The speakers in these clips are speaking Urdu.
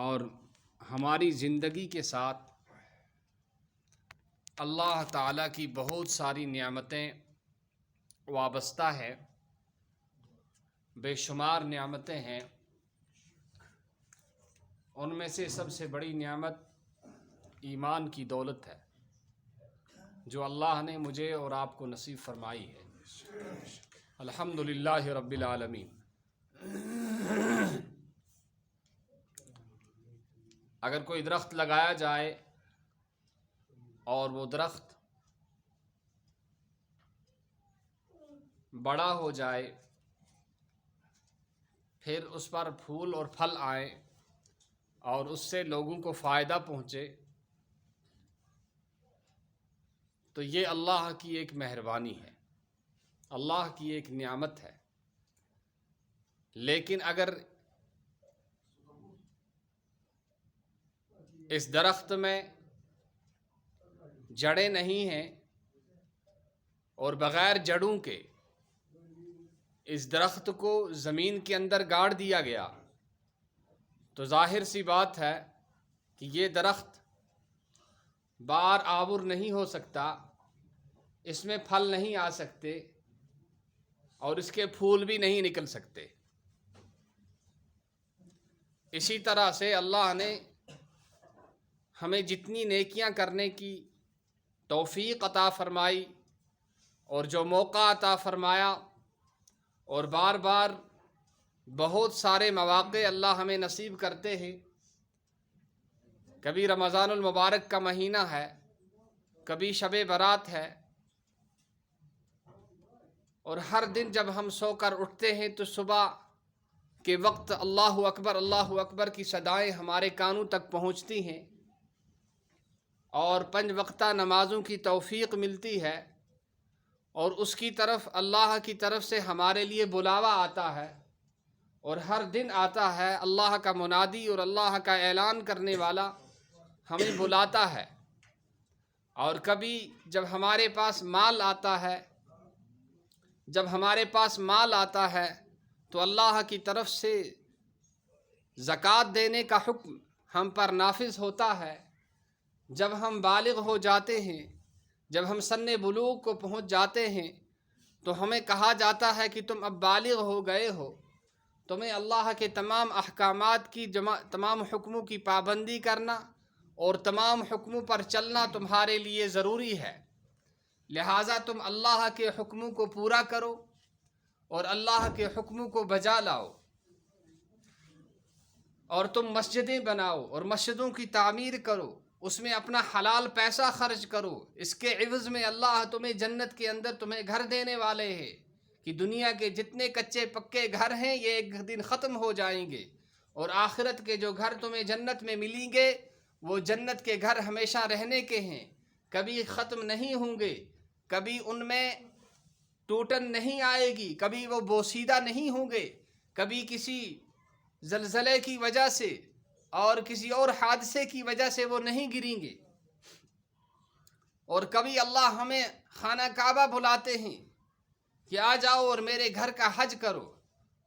اور ہماری زندگی کے ساتھ اللہ تعالیٰ کی بہت ساری نعمتیں وابستہ ہے، بے شمار نعمتیں ہیں۔ ان میں سے سب سے بڑی نعمت ایمان کی دولت ہے جو اللہ نے مجھے اور آپ کو نصیب فرمائی ہے۔ الحمدللہ رب العالمین۔ اگر کوئی درخت لگایا جائے اور وہ درخت بڑا ہو جائے، پھر اس پر پھول اور پھل آئیں اور اس سے لوگوں کو فائدہ پہنچے، تو یہ اللہ کی ایک مہربانی ہے، اللہ کی ایک نعمت ہے۔ لیکن اگر اس درخت میں جڑیں نہیں ہیں اور بغیر جڑوں کے اس درخت کو زمین کے اندر گاڑ دیا گیا، تو ظاہر سی بات ہے کہ یہ درخت بار آور نہیں ہو سکتا، اس میں پھل نہیں آ سکتے اور اس کے پھول بھی نہیں نکل سکتے۔ اسی طرح سے اللہ نے ہمیں جتنی نیکیاں کرنے کی توفیق عطا فرمائی اور جو موقع عطا فرمایا، اور بار بار بہت سارے مواقع اللہ ہمیں نصیب کرتے ہیں۔ کبھی رمضان المبارک کا مہینہ ہے، کبھی شب برات ہے، اور ہر دن جب ہم سو کر اٹھتے ہیں تو صبح کے وقت اللہ اکبر کی صدائیں ہمارے کانوں تک پہنچتی ہیں، اور 5 وقتہ نمازوں کی توفیق ملتی ہے، اور اس کی طرف اللہ کی طرف سے ہمارے لیے بلاوا آتا ہے، اور ہر دن آتا ہے اللہ کا منادی اور اللہ کا اعلان کرنے والا ہمیں بلاتا ہے۔ اور کبھی جب ہمارے پاس مال آتا ہے تو اللہ کی طرف سے زکوٰۃ دینے کا حکم ہم پر نافذ ہوتا ہے۔ جب ہم بالغ ہو جاتے ہیں، جب ہم سن بلوغ کو پہنچ جاتے ہیں، تو ہمیں کہا جاتا ہے کہ تم اب بالغ ہو گئے ہو، تمہیں اللہ کے تمام احکامات کی تمام حکموں کی پابندی کرنا اور تمام حکموں پر چلنا تمہارے لیے ضروری ہے، لہٰذا تم اللہ کے حکموں کو پورا کرو اور اللہ کے حکموں کو بجا لاؤ، اور تم مسجدیں بناؤ اور مسجدوں کی تعمیر کرو، اس میں اپنا حلال پیسہ خرچ کرو، اس کے عوض میں اللہ تمہیں جنت کے اندر تمہیں گھر دینے والے ہیں کہ دنیا کے جتنے کچے پکے گھر ہیں یہ ایک دن ختم ہو جائیں گے، اور آخرت کے جو گھر تمہیں جنت میں ملیں گے وہ جنت کے گھر ہمیشہ رہنے کے ہیں، کبھی ختم نہیں ہوں گے، کبھی ان میں ٹوٹن نہیں آئے گی، کبھی وہ بوسیدہ نہیں ہوں گے، کبھی کسی زلزلے کی وجہ سے اور کسی اور حادثے کی وجہ سے وہ نہیں گریں گے۔ اور کبھی اللہ ہمیں خانہ کعبہ بلاتے ہیں کہ آ جاؤ اور میرے گھر کا حج کرو،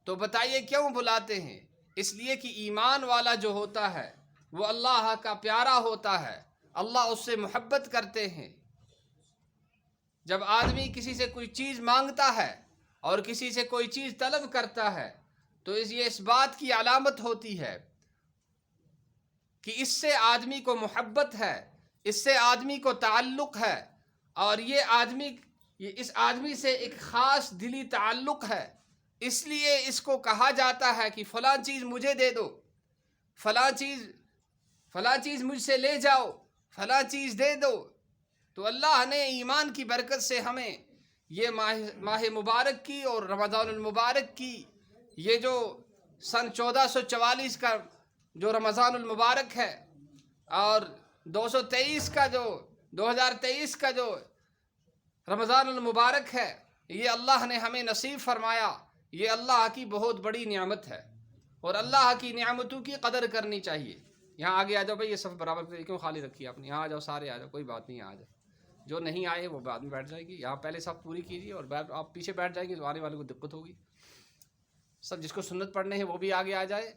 تو بتائیے کیوں بلاتے ہیں؟ اس لیے کہ ایمان والا جو ہوتا ہے وہ اللہ کا پیارا ہوتا ہے، اللہ اس سے محبت کرتے ہیں۔ جب آدمی کسی سے کوئی چیز مانگتا ہے اور کسی سے کوئی چیز طلب کرتا ہے تو یہ اس بات کی علامت ہوتی ہے کہ اس سے آدمی کو محبت ہے، اس سے آدمی کو تعلق ہے، اور یہ اس آدمی سے ایک خاص دلی تعلق ہے، اس لیے اس کو کہا جاتا ہے کہ فلاں چیز مجھے دے دو، فلاں چیز مجھ سے لے جاؤ، فلاں چیز دے دو۔ تو اللہ نے ایمان کی برکت سے ہمیں یہ ماہ مبارک کی اور رمضان المبارک کی، یہ جو سن 1444 کا جو رمضان المبارک ہے اور 2023 کا جو رمضان المبارک ہے، یہ اللہ نے ہمیں نصیب فرمایا، یہ اللہ کی بہت بڑی نعمت ہے، اور اللہ کی نعمتوں کی قدر کرنی چاہیے۔ یہاں آگے آ جاؤ بھائی، یہ صف برابر کیوں خالی رکھی آپ نے؟ یہاں آ جاؤ، سارے آ جاؤ، کوئی بات نہیں، آ جاؤ، جو نہیں آئے وہ بعد میں بیٹھ جائے گی، یہاں پہلے صف پوری کیجیے، اور آپ پیچھے بیٹھ جائیں گے تو آنے والے کو دقت ہوگی۔ سب جس کو سنت پڑھنے ہیں وہ بھی آگے آ جائے،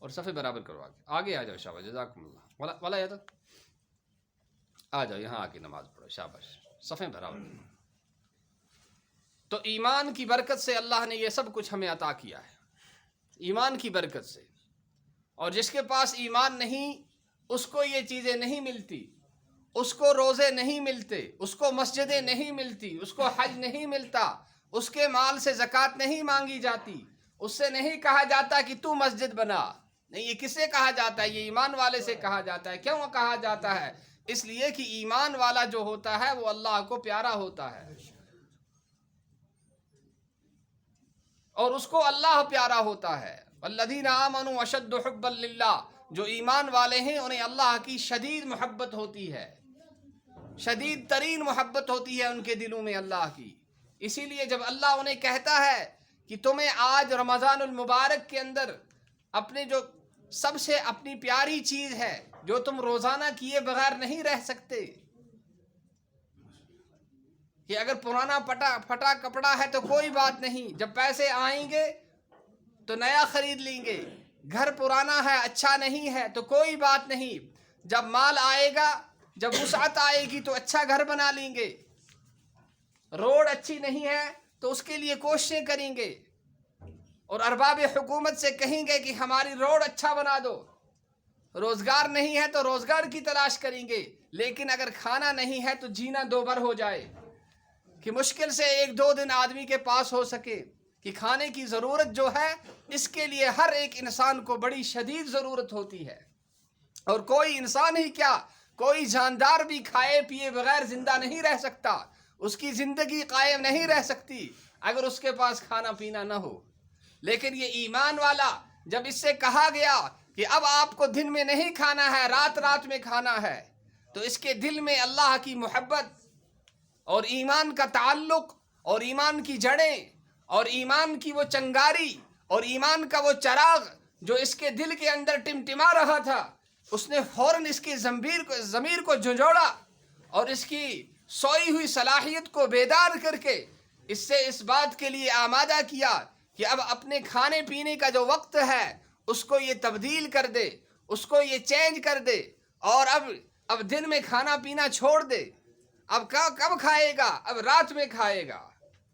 اور صفحے برابر کرو، آگے آ جاؤ، شاباش، جزاکم اللہ، والا یا تو آ جاؤ یہاں آ کے نماز پڑھو، شاباش، صفحے برابر کرو۔ تو ایمان کی برکت سے اللہ نے یہ سب کچھ ہمیں عطا کیا ہے، ایمان کی برکت سے۔ اور جس کے پاس ایمان نہیں اس کو یہ چیزیں نہیں ملتی، اس کو روزے نہیں ملتے، اس کو مسجدیں نہیں ملتی، اس کو حج نہیں ملتا، اس کے مال سے زکوٰۃ نہیں مانگی جاتی، اس سے نہیں کہا جاتا کہ تو مسجد بنا، نہیں، یہ کس سے کہا جاتا ہے؟ یہ ایمان والے سے کہا جاتا ہے۔ کیوں کہا جاتا ہے؟ اس لیے کہ ایمان والا جو ہوتا ہے وہ اللہ کو پیارا ہوتا ہے، اور اس کو اللہ پیارا ہوتا ہے۔ والذین آمنوا اشد حبا للہ، جو ایمان والے ہیں انہیں اللہ کی شدید محبت ہوتی ہے، شدید ترین محبت ہوتی ہے ان کے دلوں میں اللہ کی۔ اسی لیے جب اللہ انہیں کہتا ہے کہ تمہیں آج رمضان المبارک کے اندر اپنے جو سب سے اپنی پیاری چیز ہے جو تم روزانہ کیے بغیر نہیں رہ سکتے، کہ اگر پرانا پھٹا کپڑا ہے تو کوئی بات نہیں، جب پیسے آئیں گے تو نیا خرید لیں گے، گھر پرانا ہے اچھا نہیں ہے تو کوئی بات نہیں، جب مال آئے گا، جب وسعت آئے گی تو اچھا گھر بنا لیں گے، روڈ اچھی نہیں ہے تو اس کے لیے کوششیں کریں گے، اور ارباب حکومت سے کہیں گے کہ ہماری روڈ اچھا بنا دو، روزگار نہیں ہے تو روزگار کی تلاش کریں گے۔ لیکن اگر کھانا نہیں ہے تو جینا دوبر ہو جائے، کہ مشکل سے 1-2 دن آدمی کے پاس ہو سکے، کہ کھانے کی ضرورت جو ہے اس کے لیے ہر ایک انسان کو بڑی شدید ضرورت ہوتی ہے، اور کوئی انسان ہی کیا، کوئی جاندار بھی کھائے پیے بغیر زندہ نہیں رہ سکتا، اس کی زندگی قائم نہیں رہ سکتی اگر اس کے پاس کھانا پینا نہ ہو۔ لیکن یہ ایمان والا جب اس سے کہا گیا کہ اب آپ کو دن میں نہیں کھانا ہے، رات رات میں کھانا ہے، تو اس کے دل میں اللہ کی محبت اور ایمان کا تعلق اور ایمان کی جڑیں اور ایمان کی وہ چنگاری اور ایمان کا وہ چراغ جو اس کے دل کے اندر ٹمٹما رہا تھا، اس نے فوراً اس کی ضمیر کو جھنجھوڑا اور اس کی سوئی ہوئی صلاحیت کو بیدار کر کے اس سے اس بات کے لیے آمادہ کیا کہ اب اپنے کھانے پینے کا جو وقت ہے اس کو یہ تبدیل کر دے، اس کو یہ چینج کر دے، اور اب دن میں کھانا پینا چھوڑ دے۔ اب کب کھائے گا؟ اب رات میں کھائے گا،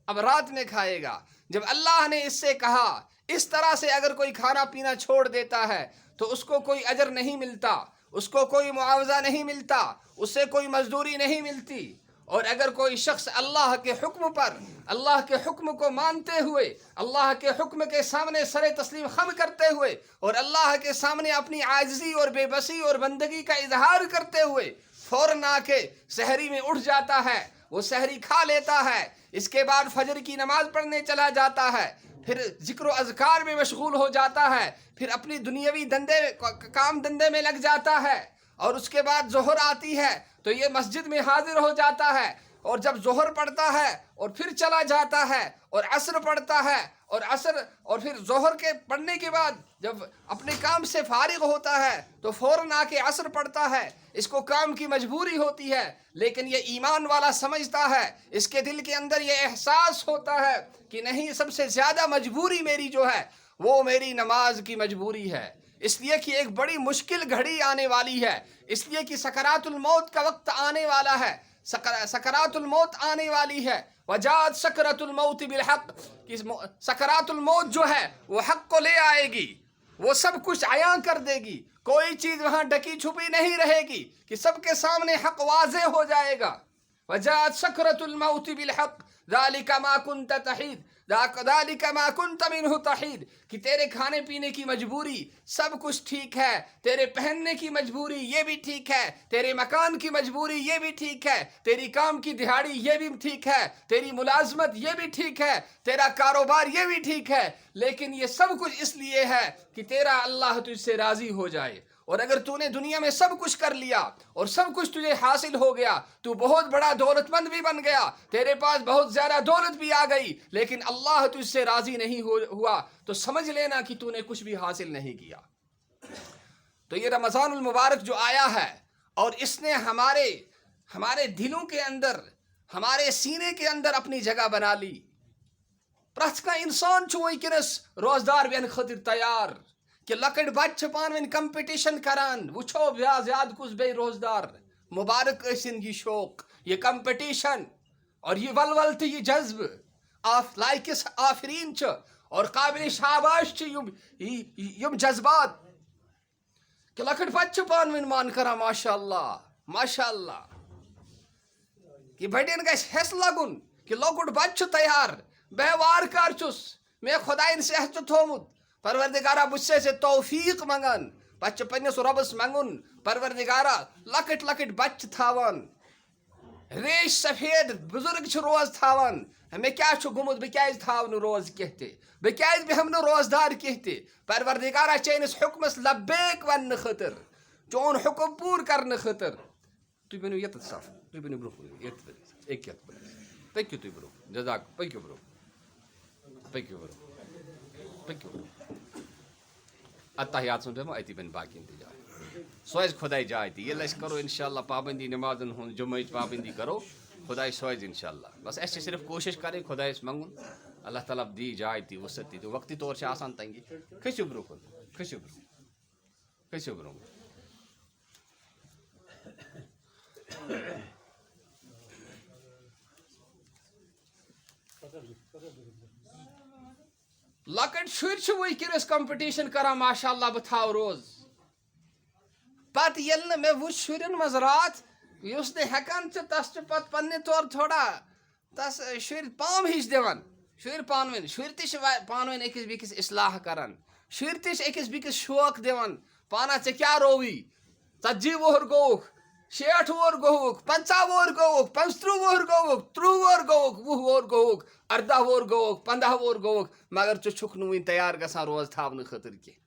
اب رات میں کھائے گا۔ جب اللہ نے اس سے کہا اس طرح سے اگر کوئی کھانا پینا چھوڑ دیتا ہے تو اس کو کوئی اجر نہیں ملتا، اس کو کوئی معاوضہ نہیں ملتا، اس سے کوئی مزدوری نہیں ملتی، اور اگر کوئی شخص اللہ کے حکم پر، اللہ کے حکم کو مانتے ہوئے، اللہ کے حکم کے سامنے سر تسلیم خم کرتے ہوئے اور اللہ کے سامنے اپنی عاجزی اور بے بسی اور بندگی کا اظہار کرتے ہوئے فوراً آ کے سحری میں اٹھ جاتا ہے، وہ سحری کھا لیتا ہے، اس کے بعد فجر کی نماز پڑھنے چلا جاتا ہے، پھر ذکر و اذکار میں مشغول ہو جاتا ہے، پھر اپنی دنیاوی کام دندے میں لگ جاتا ہے، اور اس کے بعد ظہر آتی ہے تو یہ مسجد میں حاضر ہو جاتا ہے، اور جب ظہر پڑھتا ہے اور پھر چلا جاتا ہے، اور عصر پڑھتا ہے اور پھر ظہر کے پڑھنے کے بعد جب اپنے کام سے فارغ ہوتا ہے تو فوراً آ کے عصر پڑھتا ہے۔ اس کو کام کی مجبوری ہوتی ہے، لیکن یہ ایمان والا سمجھتا ہے، اس کے دل کے اندر یہ احساس ہوتا ہے کہ نہیں، سب سے زیادہ مجبوری میری جو ہے وہ میری نماز کی مجبوری ہے، اس لیے کہ ایک بڑی مشکل گھڑی آنے والی ہے، اس لیے کہ سکرات الموت کا وقت آنے والا ہے، سکرات الموت آنے والی ہے۔ وجاءت سکرات الموت بالحق، سکرات الموت جو ہے وہ حق کو لے آئے گی، وہ سب کچھ عیاں کر دے گی، کوئی چیز وہاں ڈکی چھپی نہیں رہے گی، کہ سب کے سامنے حق واضح ہو جائے گا۔ وجاءت سکرات الموت بالحق ذالک ما کنت تحید، ذالک ما کنت منہ تحید، کہ تیرے کھانے پینے کی مجبوری سب کچھ ٹھیک ہے، تیرے پہننے کی مجبوری یہ بھی ٹھیک ہے، تیرے مکان کی مجبوری یہ بھی ٹھیک ہے، تیری کام کی دہاڑی یہ بھی ٹھیک ہے، تیری ملازمت یہ بھی ٹھیک ہے، تیرا کاروبار یہ بھی ٹھیک ہے، لیکن یہ سب کچھ اس لیے ہے کہ تیرا اللہ تجھ سے راضی ہو جائے۔ اور اگر تو نے دنیا میں سب کچھ کر لیا اور سب کچھ تجھے حاصل ہو گیا، تو بہت بڑا دولت مند بھی بن گیا، تیرے پاس بہت زیادہ دولت بھی آ گئی، لیکن اللہ تجھ سے راضی نہیں ہوا، تو سمجھ لینا کہ تو نے کچھ بھی حاصل نہیں کیا۔ تو یہ رمضان المبارک جو آیا ہے اور اس نے ہمارے دلوں کے اندر، ہمارے سینے کے اندر اپنی جگہ بنا لی۔ پرت کا انسان چھو ونکس روزدار بین خاطر تیار، کہ لکٹ بچہ پانوین کمپٹیشن کران وچھو زیادہ کس بے روزدار مبارک ٲسِن یہ شوق یہ کمپٹیشن اور یہ ولول تو یہ جذب لائکس آفرین اور قابل شاباش یم جذبات کہ لکٹ بچہ پانوین مان کران ماشاء اللہ کہ بڑین گھس حس لگن کہ لوکٹ بچہ تیار بہ وار کار چھس میں خدائن صحت تھومت پروردگارہ بس سے توفیق منگان پتہ پنس ربس منگن پروردگارہ لکٹ لکٹ بچہ تھاوان ریش سفید بزرگ روز تھاوان میں کیا گومت بہ کیاز تھاو نہ روز کہتے بہ کیاز بہم نہ روزدار کہتے پروردگارہ چینس حکمس لبیک ون خاطر چون حکم پور کرنے خاطر تھی بنو یت صف تھی بنو برو ایک پکو تھی برو جزاک پکو برو اتحیات سن دمو اتی بن باقی انتجار سوائز خدای جائے تھی یہ کرو انشاءاللہ پابندی نمازن ہوں جمعہ پابندی کرو خدای سوائز انشاءاللہ بس ایسے صرف کوشش کریں خدای منگن اللہ تعالیٰ دی جائے تھی وسط تھی تو وقتی طور سے آسان تنگی کھسو برو لکٹ شر ونکس کمپٹیشن کران ماشاء اللہ بہ تھاو روز پتہ یل میں وچ شرین مز رات اس نے ہیکان تس پتہ پنہ طور تھوڑا تس شر پام ہش دان شر پانوین شر تہ پانوین اکس بیکس اصلاح کران شر تہ اکس بیکس شوق دان پانا ے کیا روی 40 وہر گوک 60 وہر گوک 50 وہر گوک 35 وہر گوک 30 وہر گوک 20 وہر گوک 18 وہر گوک 15 وہر گوک مگر ژھک نہ ون تیار گژھان روز تھاونہ خاطر کینٛہہ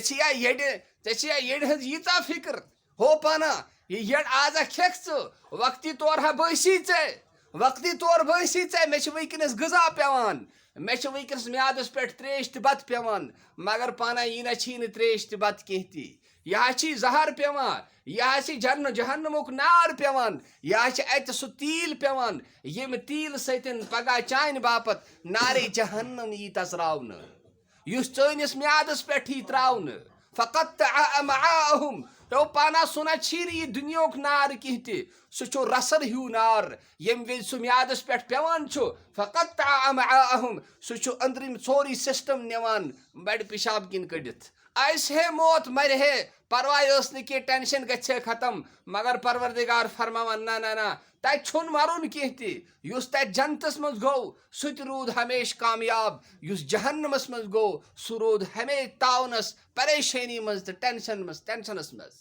ژےٚ یڑِ ہٕنٛز ییٖژاہ فکر ہو پانا یہ یڑ آز کھیکھ وقتی طور ہا بٲسی ژےٚ مےٚ چھِ ونکیٚنس غذا پیوان مےٚ چھِ ونکیٚنس میادس پٮ۪ٹھ تریش تہٕ بتہٕ پیوان مگر پانا یہِ نہ چھی نہٕ تریش تہٕ بتہٕ کینٛہہ تہِ یہ چھی زہر پیوان یہ چھی جہنمک نار پیوان یہ چھ اتہ سہ تیل پیوان یم تیل ستن پگہ چانہ باپت نارے جہنم یی تسراون یس چٲنس میادس پٮ۪ٹھ یی تراون فقط امعاءهم تو پانا سنا چھی یہ دنیاک نار کینٛہہ تہِ سہ چھُ رسر ہیو نار یم وز سہ میادس پٮ۪ٹھ پیوان چھُ فقط امعاءهم سہ چھُ أنٛدرِم سورُے سسٹم نِوان بڑِ پشاب کِنۍ کٔڑِتھ آئس ہے موت مر ہے پرواہ ٲس نہٕ کینٛہہ ٹینشن گژھِ ختم مگر پروردگار فرماوان نہ تتہِ چھُنہٕ مرُن کینٛہہ تہِ یُس تتہِ جنتس منٛز گوٚو سُہ تہِ روٗد ہمیشہ کامیاب یُس جہنمس منٛز گوٚو سُہ روٗد ہمیشہ تاونس پریشٲنی منٛز تہٕ ٹینشنس منٛز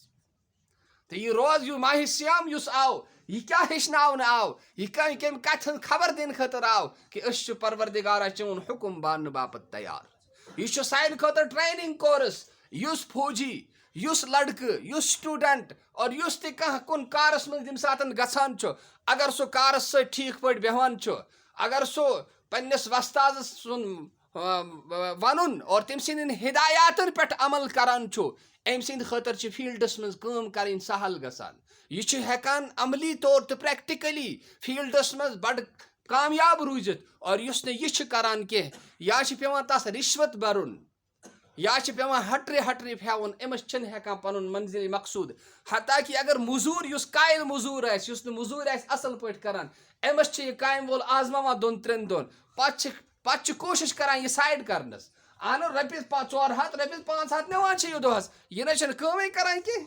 تو یہ روز یہ ماہ سیام یس آو یہ کیا ہیچناؤن آو یہ کم کتھ خبر دن خاطر آو کہ اس پروردگارہ چون حکم باننے باپت تیار یہ سانہ خاطر ٹریننگ کورس یس فوجی یس لڑکہ یس سٹوڈنٹ اور یس تہ کن کارس من یم سات گھان اگر سو کارس ست ٹھیک پہ بہوان اگر سو پنس وستاد سن ون اور تم سند ہدایاتن پہ عمل کران ام سند خاطر فیلڈس من کام کریں سہل گژھان یہ ہیکان عملی طور تو پریکٹیکلی فیلڈس من بڑ کامیاب روزت اور اس نے یہ کران کی یا پیوان تس رشوت برن یا پیوان ہٹری پھیون امس چھن ہیکان پن منزل مقصود حتیٰ کہ اگر مزور اس قائل مزور اس مزور اصل پہ کران امس یہ کامہ وول آزماوان 2-3 دن پتہ کوشش کران یہ سائڈ کرنس اہن رپیس 400 رپیس 500 نوان یہ دہس یہ نہ کمی کران کی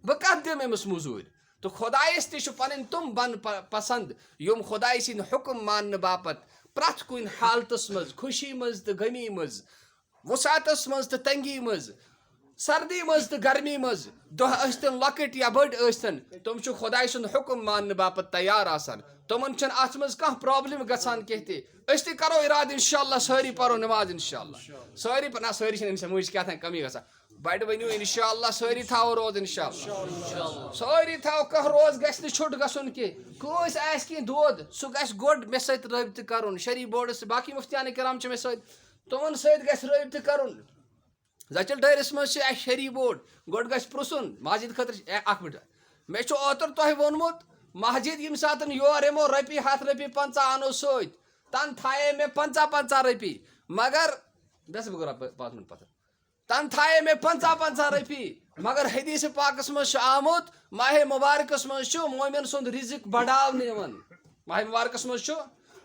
بہ کت دم امس مزور تو خدائس تہ پن تم بن پسند یم خدائے سند حکم ماننے باپت پرت کن حالتس مز خوشی مز تو غمی مز وسعتس مز تو تنگی مز سردی مز تو گرمی مز دہ ٲسۍتن لۄکٕٹۍ یا بٔڑ ٲسۍتن تم خدائے سند حکم ماننے باپت تیار آسان تمن چھن ات مز کانٛہہ پرابلم گژھان کینٛہہ تہِ أسۍ تہِ کرو ارادٕ انشاءاللہ سٲری پرو نماز انشاءاللہ سٲری نہ سٲری چھنہٕ مٔنٛزۍ کیٛاہ تام کمی گژھان بڑِ ؤنِو انشاءاللہ سٲری تھاوو روز انشاءاللہ سٲری تھاو کانٛہہ روز گژھِ نہٕ چھُٹ گژھُن کینٛہہ کٲنٛسہِ آسہِ کینٛہہ دود سُہ گژھِ گۄڈٕ مےٚ سۭتۍ رٲبطہٕ کرُن شریف بورڈس باقی مفتیان کرام چھِ مےٚ سۭتۍ تمن سۭتۍ گژھِ رٲبطہٕ کرُن زچل ڈٲرس منٛز چھِ اَسہِ شریف بورڈ گۄڈٕ گژھِ پرٛژھُن مسجد خٲطرٕ اکھ مِنٹ مےٚ چھُ اوترٕ تۄہہِ ووٚنمُت مسجد ییٚمہِ ساتہٕ یور یِمو رۄپیہِ 100 رۄپیہِ 50 اَنو سۭتۍ تن تھایے مےٚ 50 رۄپیہِ مگر بہٕ کرٕ 5 منٹ پتہٕ تن تھائے میں 50 رۄپیہِ مگر حدیث پاکس مز آمت ماہ مبارکس مز مومن سند رزق بڑھاونہٕ یوان ماہ مبارکس مز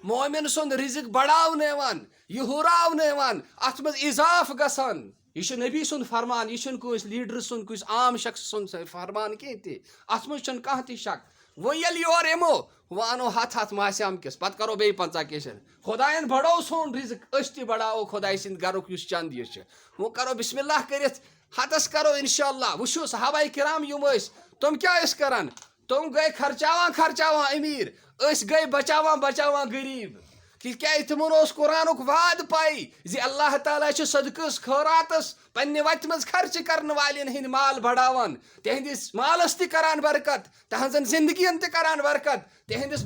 مومن سند رزق بڑھاونہٕ یوان یہ ہُراونہٕ یوان اتھ مز اضاف گژھان یہ نبی سند فرمان یہ کٲنٛسہِ لیڈر سند کٲنٛسہِ عام شخص سند فرمان کینٛہہ تہِ اتھ مز چھنہٕ کانٛہہ تہِ شک وۄنۍ ییٚلہِ یور یِمو وۄنۍ انو ہتھ ماسیام کِس پتہٕ کرو بیٚیہِ 50 کیسن خۄدایَن بڑھو سون رزق أسۍ تہِ بڑھاوو خۄداے سٕنٛدِ گرُک یُس چند یہِ چھُ وۄنۍ کرو بسم اللہ کٔرِتھ ہتس کرو انشاءاللہ وٕچھو صحابہ کرام یِم ٲسۍ تِم کیٛاہ ٲسۍ کران تِم گٔے خرچاوان امیر أسۍ گٔے بچاوان غریٖب تِکیٛازِ تِمن اوس قرآنُک وعدٕ پاے زِ اللہ تعالیٰ چھُ صدقس خٲراتس پننہِ وتہِ منٛز خرچہٕ کرن والٮ۪ن ہٕنٛدۍ مال بڑھاوان تِہنٛدِس مالس تہِ کران برکت تہنٛزن زندگین تہِ کران برکت تِہنٛدِس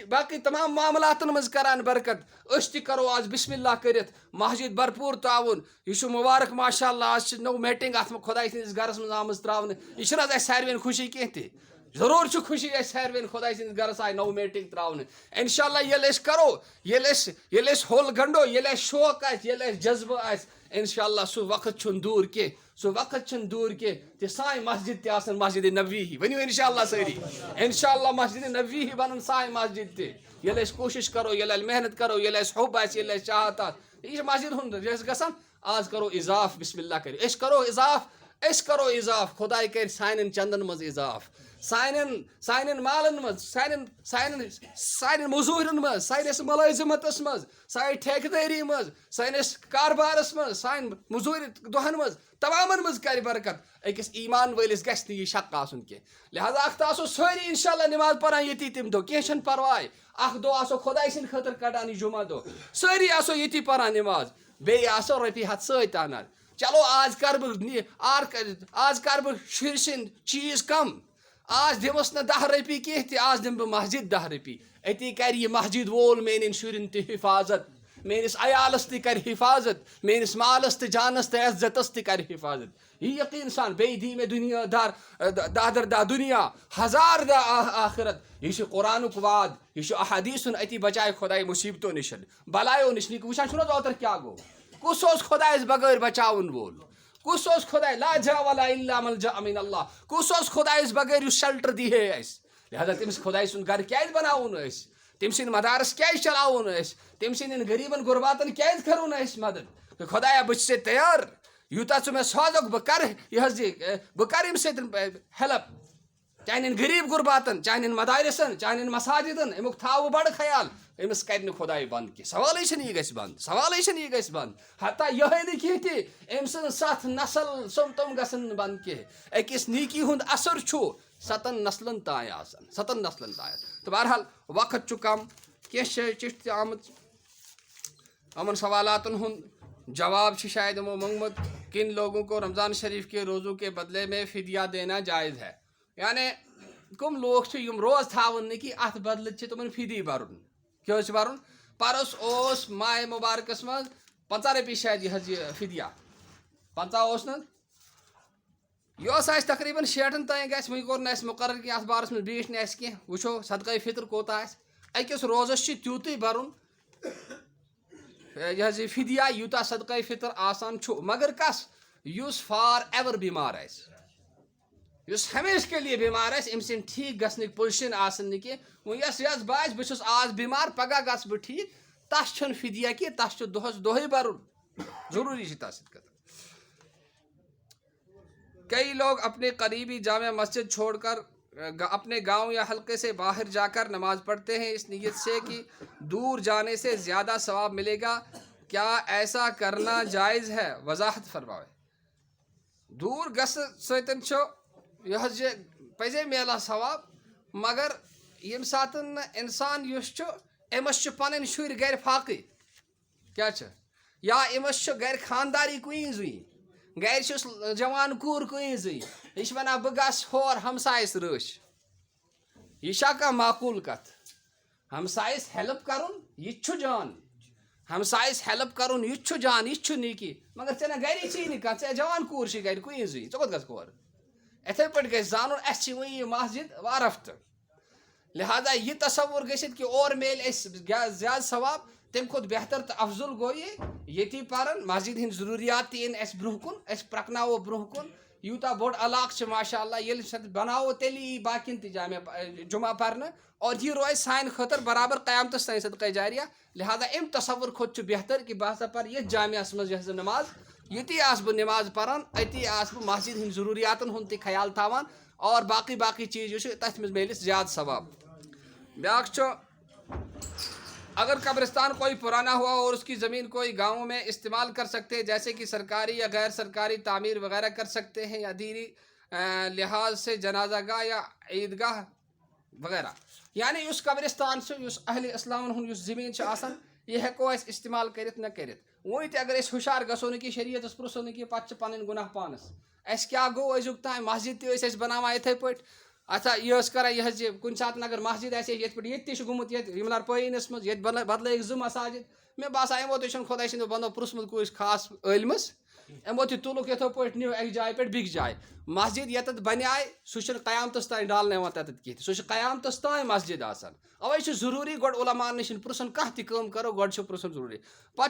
باقٕے تمام معاملاتن منٛز کران برکت أسۍ تہِ کرو آز بسم اللہ کٔرِتھ مسجد بھرپوٗر تعاوُن یہِ چھُ مُبارک ماشاء اللہ آز چھِ نٔو میٹنگ اتھ خۄداے سٕنٛدِس گرس منٛز آمٕژ تراونہٕ یہِ چھُنہٕ حظ اسہِ ساروین خوشی کینٛہہ تہِ ضروٗر چھُ خوشی اسہِ ساروین خۄداے سٕنٛدِس گرس آیہِ نٔو میٹنگ تراونہٕ انشاء اللہ ییٚلہِ أسۍ کرو ییٚلہِ أسۍ ہوٚل گنڈو ییٚلہِ اَسہِ شوق آسہِ ییٚلہِ اَسہِ جذبہٕ آسہِ انشاء اللہ سُہ وقت چھُنہٕ دوٗر کینٛہہ تہِ سانہِ مسجد تہِ آسن مسجد نبوی ہی ؤنِو انشاء اللہ سٲری انشاء اللہ مسجد نبوی ہی بنن سانہِ مسجد تہِ ییٚلہِ أسۍ کوٗشش کرو ییٚلہِ اَسہِ محنت کرو ییٚلہِ اَسہِ حُب آسہِ ییٚلہِ اَسہِ چاہت آسہِ یہِ چھِ مسجد ہُنٛد یہِ گژھان آز کرو اضاف بسم اللہ کٔرِتھ أسۍ کرو اضاف خۄداے کرِ سانٮ۪ن چندن منٛز اضاف سانٮ۪ن مالن منٛز سانٮ۪ن مٔزوٗرٮ۪ن منٛز سٲنِس مُلٲزِمتس منٛز سانہِ ٹھیکٕدٲری منٛز سٲنِس کاربارس منٛز سانہِ مٔزوٗرِ دۄہن منٛز تمامن منٛز کرِ برکت أکِس ایٖمان وٲلِس گژھِ نہٕ یہِ شک آسُن کینٛہہ لہذا اکھ آسو سٲری انشاء اللہ نٮ۪ماز پران ییٚتی تمہِ دۄہ کینٛہہ چھُنہٕ پرواے اکھ دۄہ آسو خۄداے سٕنٛدِ خٲطرٕ کڑان یہِ جُمعہ دۄہ سٲری آسو ییٚتی پران نٮ۪ماز بیٚیہِ آسو رۄپیہِ ہتھ سۭتۍ انان چلو آز کر بہٕ شُرۍ سٕنٛدۍ چیٖز کم آز دِمس نہٕ 10 رۄپیہِ کینٛہہ تہِ آز دِمہٕ بہٕ مسجد 10 رۄپیہِ أتی کرِ یہِ مسجد وول میانٮ۪ن شُرٮ۪ن تہِ حفاظت میٲنِس عیالس تہِ کرِ حفاظت میٲنِس مالس تہِ جانس تہِ عزتس تہِ کرِ حفاظت یہِ یقیٖن سان بیٚیہِ دی مےٚ دُنیا دہ دُنیا ہزار دہ آخرت یہِ چھُ قرآنُک وعد یہِ چھُ احادیٖثُن أتی بچایہِ خۄداے مُصیبتو نِش بلایو نِش وٕچھان چھُو نہ حظ اوترٕ کیٛاہ گوٚو کُس اوس خۄدایس بغٲر بچاوُن وول کُس اوس خۄداے لا جا ولا الا ملجا من اللہ کُس اوس خۄدایس بغٲر یُس شلٹر دی ہے اسہِ لہذا تٔمِس خۄداے سُنٛد گرٕ کیٛازِ بناوُن أسۍ تٔمۍ سٕنٛدۍ مدارس کیٛازِ چلاوُن أسۍ تٔمۍ سٕنٛدٮ۪ن غریٖبن غُرباتن کیٛازِ کرو نہٕ أسۍ مدد خۄدایا بہٕ چھُس ژےٚ تیار یوٗتاہ ژٕ مےٚ سوزکھ بہٕ کرٕ یہِ حظ یہِ بہٕ کرٕ ییٚمہِ سۭتۍ ہیلپ چانٮ۪ن غریٖب غُرباتن چانٮ۪ن مدارسن چانٮ۪ن مساجدن امیُک تھاو بہٕ بڑٕ خیال أمِس کرِ نہٕ خۄداے بنٛد کینٛہہ سوالٕے چھُنہٕ یہِ گژھِ بنٛد ہتا یِہے نہٕ کینٛہہ تہِ أمۍ سٕنٛز 7 نسل تِم گژھن نہٕ بنٛد کینٛہہ أکِس نیٖکی ہُنٛد اثر چھُ 7 نسلن تام آسان تہٕ بہرحال وقت چھُ کم کینٛہہ چھِ چِٹھۍ تہِ آمٕژ یِمن سوالاتن ہُنٛد جواب چھُ شاید یِمو منٛگمُت کن لوگوں کو رمضان شریف کے روزوں کے بدلے میں فدیہ دینا جائز ہے یعنی کم لوگ چھِ یِم روز تھاوان نہٕ کینٛہہ اتھ بدلہٕ چھِ تِمن فِدی برُن کیٛاہ حظ چھُ برُن پرُس اوس ماہِ مُبارکس منٛز 50 رۄپیہِ شاید یہِ حظ یہِ فِدیہ 50 اوس نہٕ یہِ اوس اَسہِ تقریٖباً 60 تام گژھِ وۄنۍ کوٚر نہٕ اَسہِ مُقرر کینٛہہ اتھ بارس منٛز بیٖٹھ نہٕ اَسہِ کینٛہہ وٕچھو صدقے فطر کوٗتاہ آسہِ أکِس روزس چھُ تیوٗتٕے برُن یہِ حظ یہِ فِدیہ یوٗتاہ صدقے فطر آسان چھُ مگر کس یُس فار ایور بیمار آسہِ یُس ہمیشہٕ کے لیے بیمار آسہِ أمۍ سٕنٛدۍ ٹھیٖک گژھنٕکۍ پُزِشن آسان نہٕ کینٛہہ وۄنۍ یۄس باسہِ بہٕ چھُس آز بیمار پگاہ گژھٕ بہٕ ٹھیٖک تس چھُنہٕ فِدیہ کینٛہہ تس چھُ دۄہس دۄہے برُن ضروٗری چھِ تس سۭتۍ کتھ کئی لوگ اپنے قریبی جامع مسجد چھوڑ کر اپنے گاؤں یا حلقے سے باہر جا کر نماز پڑھتے ہیں اس نیت سے کہ دور جانے سے زیادہ ثواب ملے گا کیا ایسا کرنا جائز ہے وضاحت فرمائے دوٗر گژھنہٕ سۭتۍ چھُ یہِ حظ یہِ پزے میلان ثواب مگر ییٚمہِ ساتہٕ نہٕ اِنسان یُس چھُ أمِس چھِ پنٕنۍ شُرۍ گرِ فاقٕے کیٛاہ چھِ یا أمِس چھُ گرِ خانداری کُنی زُنی گرِ چھُس جوان کوٗر کُنی زٕے یہِ چھِ ونان بہٕ گژھٕ ہور ہمسایس رٲچھ یہِ چھا کانٛہہ معقوٗل کتھ ہمسایس ہیلپ کرُن یہِ تہِ چھُ جان ہمسایس ہیلپ کرُن یہِ تہِ چھُ جان یہِ تہِ چھُ نیٖکی مگر ژےٚ نہ گری چھِی نہٕ کانٛہہ ژےٚ جوان کوٗر چھِ گرِ کُنی زٕے ژٕ کوٚت گژھکھ ہور اِتھے پٲٹھۍ گژھِ زانُن اَسہِ چھِ وۄنۍ یہِ مسجد وارفتہٕ لہذا یہِ تصور گٔژھِتھ کہِ اورٕ میلہِ اَسہِ زیادٕ ثواب تم کھت بہتر تو افضل گو یہ پرن مسجد ہند ضروریات تین اس برہ کن اس پکناو برہ کن یوتا بوڑ علاقہ ماشاء اللہ یل بناو تیلی باقین تہ جامع جمعہ پرن اور یہ روز سان خاطر برابر قیامتس تین صدقہ جاریہ لہذا ام تصور کھت بہتر کہ بہ ہسا پر یہ جامعہ مز نماز یتی آس بہ نماز پران اتی آس بہ مسجد ہند ضروریاتن ہند تہ خیال تھاوان اور باقی چیز تتھ مز ملس زیادہ ثواب. بیاکھ اگر قبرستان کوئی پرانا ہوا اور اس کی زمین کوئی گاؤں میں استعمال کر سکتے ہیں جیسے کہ سرکاری یا غیر سرکاری تعمیر وغیرہ کر سکتے ہیں یا دینی لحاظ سے جنازہ گاہ یا عیدگاہ وغیرہ یعنی اس قبرستان سے اس اہل اسلام ہن اس زمین آسان یہ ہیکو اس استعمال کرت نہ کرت وہی تہ اگر اس ہوشیار گھو نا کہ شریعتس پرسو نا کہ پتہ پن گناہ پانس اس کیا گو ازیک تام مسجد تہ بناوان اتھے پٲٹھۍ اچھا یہ کران یہ کن سات اگر مسجد آسے یت پہ یہ گومت یمنار پٲیِنس منٛز ییٚتہِ بدلٲیِکھ زٕ مساجد مےٚ باسان یِمو تہِ چھُنہٕ خۄداے سٕنٛدیو بنٛدو پرٛژھمُت کٲنٛسہِ خاص عٲلمس یِمو تہِ تُلُکھ یِتھو پٲٹھۍ نِو اکہِ جایہِ پٮ۪ٹھ بیٚکہِ جایہِ مسجد ییٚتٮ۪تھ بنیٛاے سُہ چھُنہٕ قیامتس تانۍ ڈالنہٕ یِوان تتٮ۪تھ کینٛہہ سُہ چھُ قیامتس تانۍ مسجد آسان اوے چھُ ضروٗری گۄڈٕ عُلماءن نِش پرٛژھُن کانٛہہ تہِ کٲم کرو گۄڈٕ چھُ پرٛژھُن ضروٗری پتہٕ